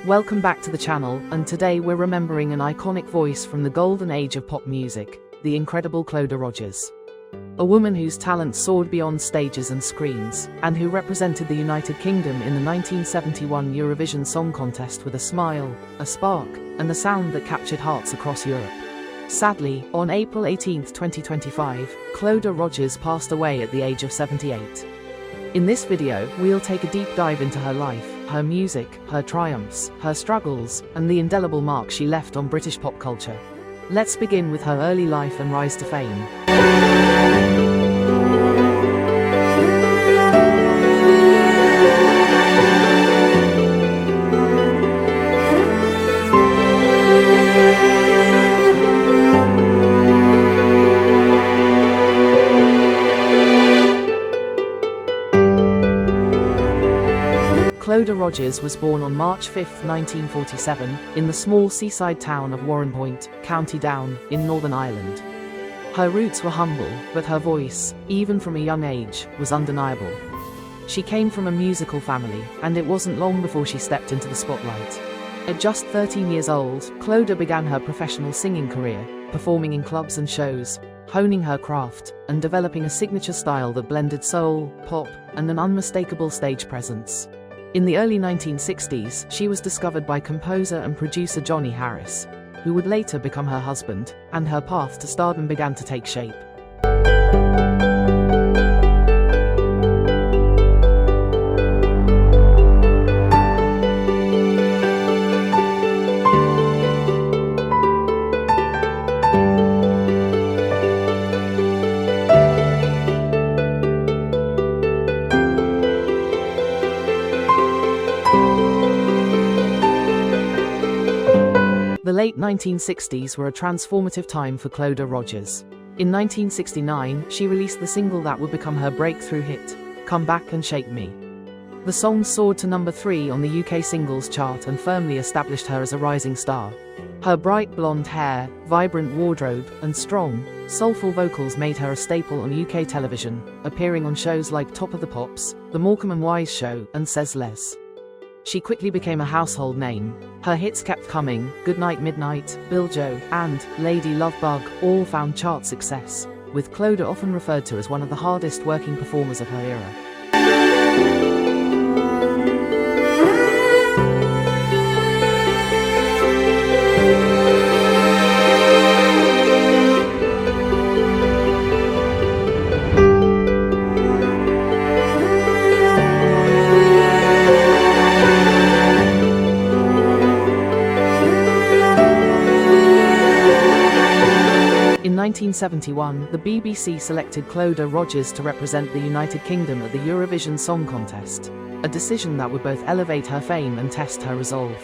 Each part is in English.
Welcome back to the channel, and today we're remembering an iconic voice from the golden age of pop music, the incredible Clodagh Rodgers. A woman whose talent soared beyond stages and screens, and who represented the United Kingdom in the 1971 Eurovision Song Contest with a smile, a spark, and a sound that captured hearts across Europe. Sadly, on April 18, 2025, Clodagh Rodgers passed away at the age of 78. In this video, we'll take a deep dive into her life, her music, her triumphs, her struggles, and the indelible mark she left on British pop culture. Let's begin with her early life and rise to fame. Clodagh Rodgers was born on March 5, 1947, in the small seaside town of Warrenpoint, County Down, in Northern Ireland. Her roots were humble, but her voice, even from a young age, was undeniable. She came from a musical family, and it wasn't long before she stepped into the spotlight. At just 13 years old, Clodagh began her professional singing career, performing in clubs and shows, honing her craft, and developing a signature style that blended soul, pop, and an unmistakable stage presence. In the early 1960s, she was discovered by composer and producer Johnny Harris, who would later become her husband, and her path to stardom began to take shape. The late 1960s were a transformative time for Clodagh Rodgers. In 1969, she released the single that would become her breakthrough hit, Come Back and Shake Me. The song soared to number 3 on the UK singles chart and firmly established her as a rising star. Her bright blonde hair, vibrant wardrobe, and strong, soulful vocals made her a staple on UK television, appearing on shows like Top of the Pops, The Morecambe and Wise Show, and Says Less. She quickly became a household name. Her hits kept coming, Goodnight Midnight, Biljo, and Lady Love Bug all found chart success, with Clodagh often referred to as one of the hardest working performers of her era. In 1971, the BBC selected Clodagh Rodgers to represent the United Kingdom at the Eurovision Song Contest, a decision that would both elevate her fame and test her resolve.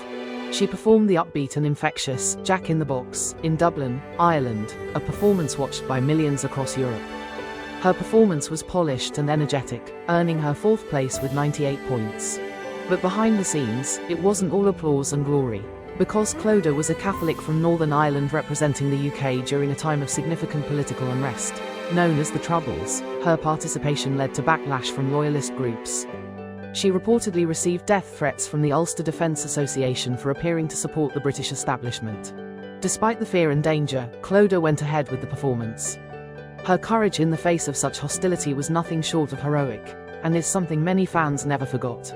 She performed the upbeat and infectious Jack in the Box in Dublin, Ireland, a performance watched by millions across Europe. Her performance was polished and energetic, earning her 4th place with 98 points. But behind the scenes, it wasn't all applause and glory. Because Clodagh was a Catholic from Northern Ireland representing the UK during a time of significant political unrest, known as the Troubles, her participation led to backlash from loyalist groups. She reportedly received death threats from the Ulster Defence Association for appearing to support the British establishment. Despite the fear and danger, Clodagh went ahead with the performance. Her courage in the face of such hostility was nothing short of heroic, and is something many fans never forgot.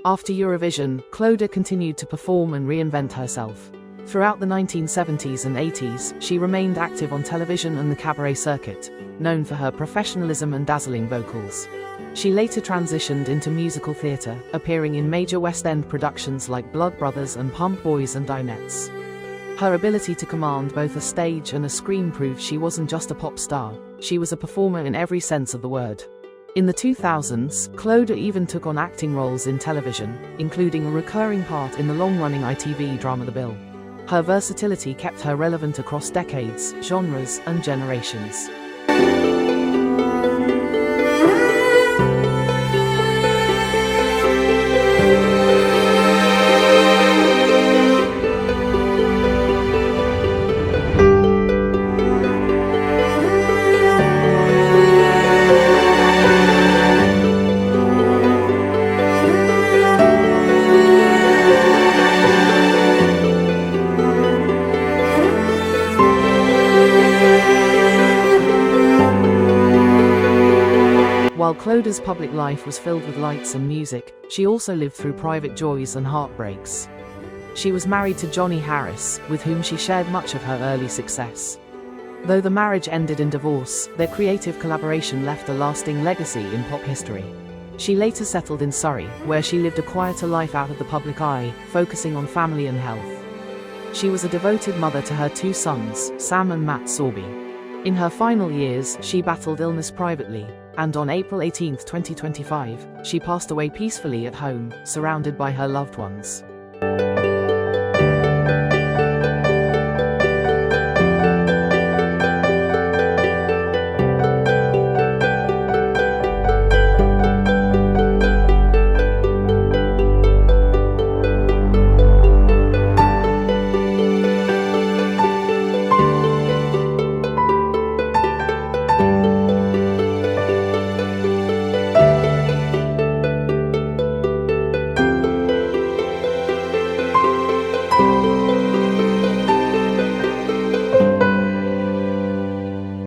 After Eurovision, Clodagh continued to perform and reinvent herself. Throughout the 1970s and 80s, she remained active on television and the cabaret circuit, known for her professionalism and dazzling vocals. She later transitioned into musical theatre, appearing in major West End productions like Blood Brothers and Pump Boys and Dinettes. Her ability to command both a stage and a screen proved she wasn't just a pop star, She was a performer in every sense of the word. In the 2000s, Clodagh even took on acting roles in television, including a recurring part in the long-running ITV drama The Bill. Her versatility kept her relevant across decades, genres, and generations. While Clodagh's public life was filled with lights and music, she also lived through private joys and heartbreaks. She was married to Johnny Harris, with whom she shared much of her early success. Though the marriage ended in divorce, their creative collaboration left a lasting legacy in pop history. She later settled in Surrey, where she lived a quieter life out of the public eye, focusing on family and health. She was a devoted mother to her 2 sons, Sam and Matt Sorby. In her final years, she battled illness privately, and on April 18, 2025, she passed away peacefully at home, surrounded by her loved ones.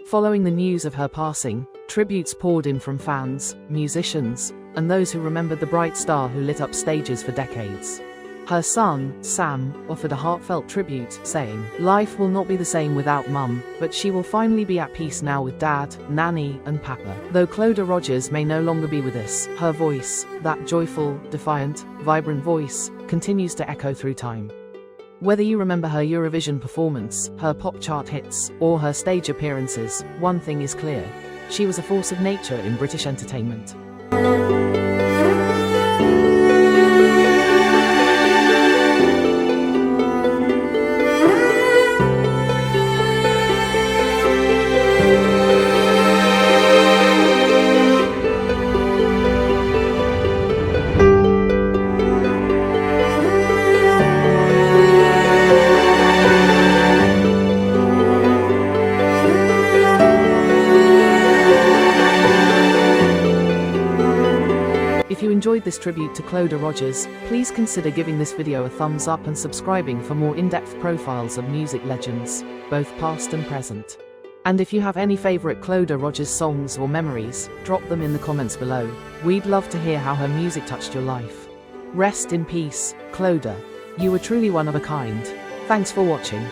Following the news of her passing, tributes poured in from fans, musicians, and those who remembered the bright star who lit up stages for decades. Her son, Sam, offered a heartfelt tribute, saying, "Life will not be the same without Mum, but she will finally be at peace now with Dad, Nanny, and Papa." Though Clodagh Rodgers may no longer be with us, her voice, that joyful, defiant, vibrant voice, continues to echo through time. Whether you remember her Eurovision performance, her pop chart hits, or her stage appearances, one thing is clear: she was a force of nature in British entertainment. If you enjoyed this tribute to Clodagh Rodgers, please consider giving this video a thumbs up and subscribing for more in-depth profiles of music legends, both past and present. And if you have any favorite Clodagh Rodgers songs or memories, drop them in the comments below. We'd love to hear how her music touched your life. Rest in peace, Clodagh. You were truly one of a kind. Thanks for watching.